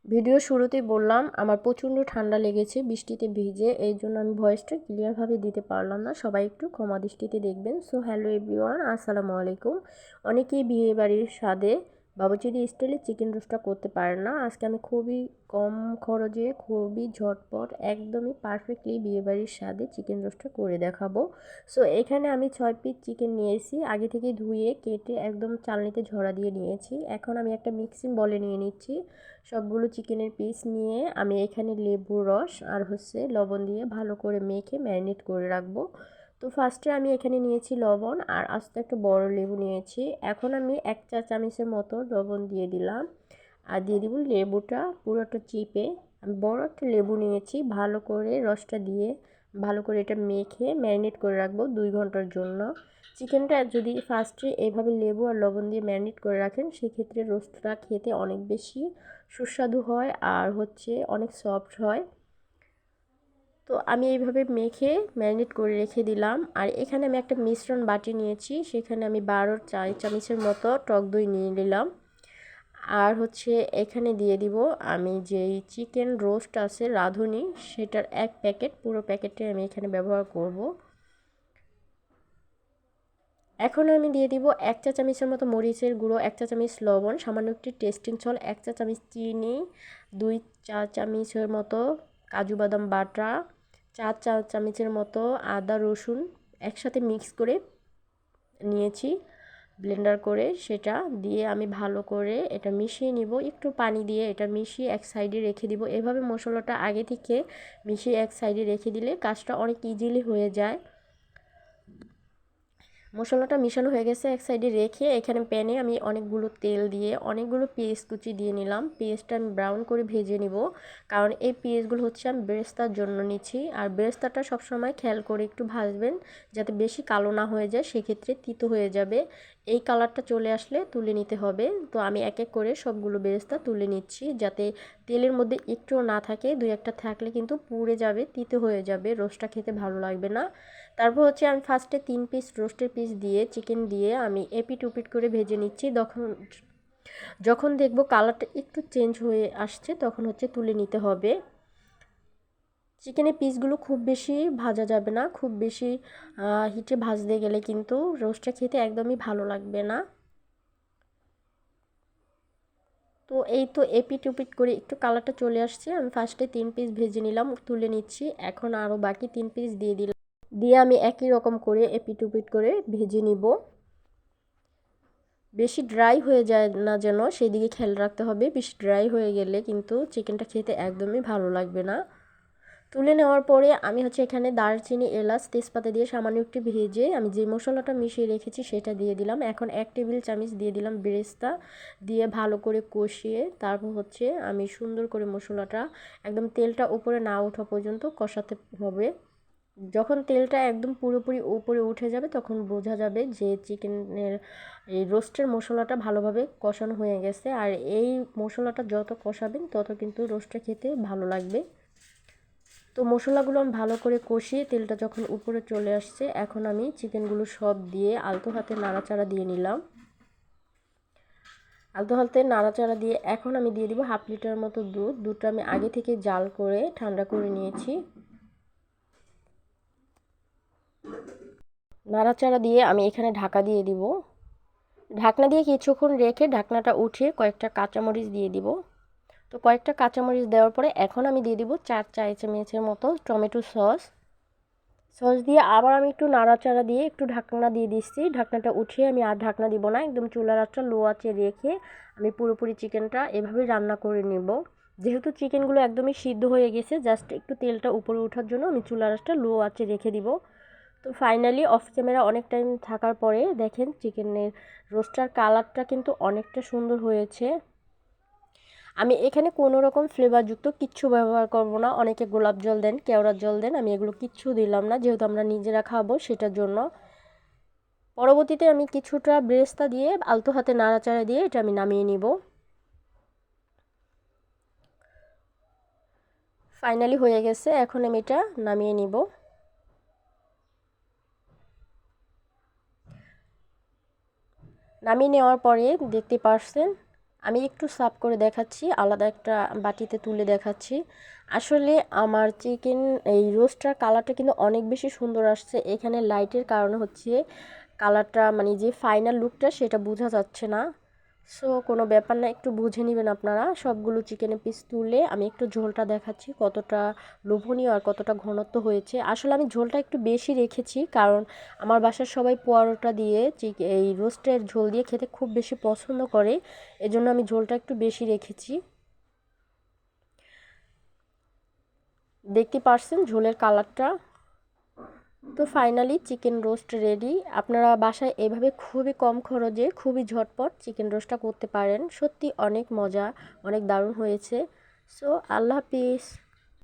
Video শুরুতেই বললাম আমার প্রচণ্ড ঠান্ডা লেগেছে বৃষ্টিতে ভিজে, এই জন্য আমি ভয়েসটা ক্লিয়ারভাবে দিতে পারলাম না। সবাই একটু ক্ষমা দৃষ্টিতে দেখবেন। সো হ্যালো এভরিওয়ান, আসসালামু আলাইকুম। অনেকেই বিয়ে বাড়ির স্বাদে বাবুচিদি স্টাইলে চিকেন রোস্টটা করতে পারেন না। আজকে আমি খুবই কম খরচে, খুবই ঝটপট, একদমই পারফেক্টলি বিয়েবাড়ির স্বাদে চিকেন রোস্টটা করে দেখাবো। সো এখানে আমি 6 পিস চিকেন নিয়েছি, আগে থেকে ধুয়ে কেটে একদম চালনিতে ঝরা দিয়ে নিয়েছি। এখন আমি একটা মিক্সিং বলে নিয়ে নিচ্ছি সবগুলো চিকেনের পিস নিয়ে। আমি এখানে লেবুর রস আর লবণ দিয়ে ভালো করে মেখে ম্যারিনেট করে রাখবো। তো ফার্স্টে আমি এখানে নিয়েছি লবণ আর আস্তে একটা বড় লেবু নিয়েছি। এখন আমি 1 চা চামচের মতো লবণ দিয়ে দিলাম আর দিয়ে দিব লেবুটা পুরোটা চিপে। আমি বড় একটা লেবু নিয়েছি, ভালো করে রসটা দিয়ে ভালো করে এটা মেখে ম্যারিনেট করে রাখবো 2 ঘন্টার জন্য। চিকেনটা যদি ফার্স্টে এইভাবে লেবু আর লবণ দিয়ে ম্যারিনেট করে রাখেন সেক্ষেত্রে রোস্টটা খেতে অনেক বেশি সুস্বাদু হয় আর অনেক সফট হয়। তো আমি এইভাবে মেখে ম্যারিনেট করে রেখে দিলাম। আর এখানে আমি একটা মিশ্রণ বাটি নিয়েছি, সেখানে আমি 12 চা চামচের মতো টক দই নিয়ে নিলাম। আর এখানে দিয়ে দিব আমি যেই চিকেন রোস্ট আছে রাঁধুনি, সেটার 1 প্যাকেট, পুরো প্যাকেটে আমি এখানে ব্যবহার করব। এখন আমি দিয়ে দিব 1 চা চামচের মতো মরিচের গুঁড়ো, 1 চা চামচ লবণ, সামান্য একটি টেস্টিং সল্ট, 1 চা চামচ চিনি, 2 চা চামচের মতো কাজু বাদাম বাটা, 4 চা চামচের মতো আদা রসুন একসাথে মিক্স করে নিয়েছি ব্লেন্ডার করে। সেটা দিয়ে আমি ভালো করে এটা মিশিয়ে নিব। একটু পানি দিয়ে এটা মিশিয়ে এক সাইডে রেখে দিব। এভাবে মশলাটা আগে থেকে মিশিয়ে এক সাইডে রেখে দিলে কাজটা অনেক ইজিলি হয়ে যায়। মশলাটা মিশানো হয়ে গেছে, এক সাইডে রেখে এখানে প্যানে আমি অনেকগুলো তেল দিয়ে অনেকগুলো পেঁয়াজ কুচি দিয়ে নিলাম। পেঁয়াজটা আমি ব্রাউন করে ভেজে নিব, কারণ এই পেঁয়াজগুলো আমি বেরেস্তার জন্য নিচ্ছি। আর বেরেস্তাটা সবসময় খেয়াল করে একটু ভাজবেন যাতে বেশি কালো না হয়ে যায়, সেক্ষেত্রে তিতো হয়ে যাবে। এই কালারটা চলে আসলে তুলে নিতে হবে। তো আমি এক এক করে সবগুলো বেরেস্তা তুলে নিচ্ছি যাতে তেলের মধ্যে একটুও না থাকে, 2-1টা থাকলে কিন্তু পুড়ে যাবে, তিতো হয়ে যাবে, রোস্টটা খেতে ভালো লাগবে না। তারপর আমি ফার্স্টে 3 পিস রোস্টের পিস দিয়ে চিকেন দিয়ে আমি এপিট উপিট করে ভেজে নিচ্ছি। যখন যখন দেখব কালারটা একটু চেঞ্জ হয়ে আসছে তখন তুলে নিতে হবে। চিকেনের পিসগুলো খুব বেশি ভাজা যাবে না, খুব বেশি হিটে ভাজতে গেলে কিন্তু রোস্টটা খেতে একদমই ভালো লাগবে না। তো এই তো এপিট উপিট করে একটু কালারটা চলে আসছে, আমি ফার্স্টে 3 পিস ভেজে নিলাম, তুলে নিচ্ছি। এখন আরও বাকি 3 পিস দিয়ে দিলাম, দিয়ে আমি একই রকম করে এপিট উপিট করে ভেজে নিব। বেশি ড্রাই হয়ে যায় না যেন, সেই দিকে খেয়াল রাখতে হবে। বেশি ড্রাই হয়ে গেলে কিন্তু চিকেনটা খেতে একদমই ভালো লাগবে না। তুলে নেওয়ার পরে আমি এখানে দারচিনি, এলাচ, তেজপাতা দিয়ে সামান্য একটু ভেজে আমি যে মশলাটা মিশিয়ে রেখেছি সেটা দিয়ে দিলাম। এখন 1 টেবিল চামচ দিয়ে দিলাম বেরেস্তা, দিয়ে ভালো করে কষিয়ে তারপর আমি সুন্দর করে মশলাটা একদম তেলটা উপরে না ওঠা পর্যন্ত কষাতে হবে। যখন তেলটা একদম পুরোপুরি উপরে উঠে যাবে তখন বোঝা যাবে যে চিকেনের এই রোস্টের মশলাটা ভালোভাবে কষানো হয়ে গেছে। আর এই মশলাটা যত কষাবেন তত কিন্তু রোস্টটা খেতে ভালো লাগবে। তো মশলাগুলো আমি ভালো করে কষিয়ে তেলটা যখন উপরে চলে আসছে, এখন আমি চিকেনগুলো সব দিয়ে আলতো হাতে নাড়াচাড়া দিয়ে নিলাম। আলতো হাতে নাড়াচাড়া দিয়ে এখন আমি দিয়ে দিব 1/2 লিটার মতো দুধ। দুধটা আমি আগে থেকে জাল করে ঠান্ডা করে নিয়েছি। নাড়াচাড়া দিয়ে আমি এখানে ঢাকা দিয়ে দিব। ঢাকনা দিয়ে কিছুক্ষণ রেখে ঢাকনাটা উঠিয়ে কয়েকটা কাঁচামরিচ দিয়ে দিব। তো কয়েকটা কাঁচামরিচ দেওয়ার পরে এখন আমি দিয়ে দিব 4 চা চামচের মতো টমেটো সস। সস দিয়ে আবার আমি একটু নাড়াচাড়া দিয়ে একটু ঢাকনা দিয়ে দিচ্ছি। ঢাকনাটা উঠিয়ে আমি আর ঢাকনা দিব না, একদম চুলার আঁচটা লো আঁচে রেখে আমি পুরোপুরি চিকেনটা এভাবে রান্না করে নেব। যেহেতু চিকেনগুলো একদমই সিদ্ধ হয়ে গেছে, জাস্ট একটু তেলটা উপরে ওঠার জন্য আমি চুলার আঁচটা লো আঁচে রেখে দিব। তো ফাইনালি অফ ক্যামেরা অনেক টাইম থাকার পরে দেখেন চিকেনের রোস্টার কালারটা কিন্তু অনেকটা সুন্দর হয়েছে। আমি এখানে কোনো রকম ফ্লেভারযুক্ত কিচ্ছু ব্যবহার করব না। অনেকে গোলাপ জল দেন, কেওড়ার জল দেন, আমি এগুলো কিচ্ছু দিলাম না যেহেতু আমরা নিজেরা খাবো সেটার জন্য। পরবর্তীতে আমি কিছুটা বেরেস্তা দিয়ে আলতো হাতে নাড়াচাড়া দিয়ে এটা আমি নামিয়ে নিব। ফাইনালি হয়ে গেছে, এখন আমি এটা নামিয়ে নিব। নামিয়ে নেওয়ার পরে দেখতে পারছেন আমি একটু সার্ভ করে দেখাচ্ছি, আলাদা একটা বাটিতে তুলে দেখাচ্ছি। আসলে আমার চিকেন এই রোস্টার কালারটা কিন্তু অনেক বেশি সুন্দর আসছে। এখানে লাইটের কারণে হচ্ছে কালারটা মানে যে ফাইনাল লুকটা সেটা বোঝা যাচ্ছে না। সো কোনো ব্যাপার না, একটু বুঝে নেবেন আপনারা। সবগুলো চিকেনের পিস তুলে আমি একটু ঝোলটা দেখাচ্ছি কতটা লোভনীয় আর কতটা ঘনত্ব হয়েছে। আসলে আমি ঝোলটা একটু বেশি রেখেছি, কারণ আমার বাসার সবাই পোয়ারোটা দিয়ে এই রোস্টের ঝোল দিয়ে খেতে খুব বেশি পছন্দ করে, এজন্য আমি ঝোলটা একটু বেশি রেখেছি। দেখতে পারছেন ঝোলের কালারটা। তো ফাইনালি চিকেন রোস্ট রেডি। আপনারা বাসায় এভাবে খুবই কম খরচে খুবই ঝটপট চিকেন রোস্টটা করতে পারেন। সত্যি অনেক মজা, অনেক দারুণ হয়েছে। সো আল্লাহ হাফিজ।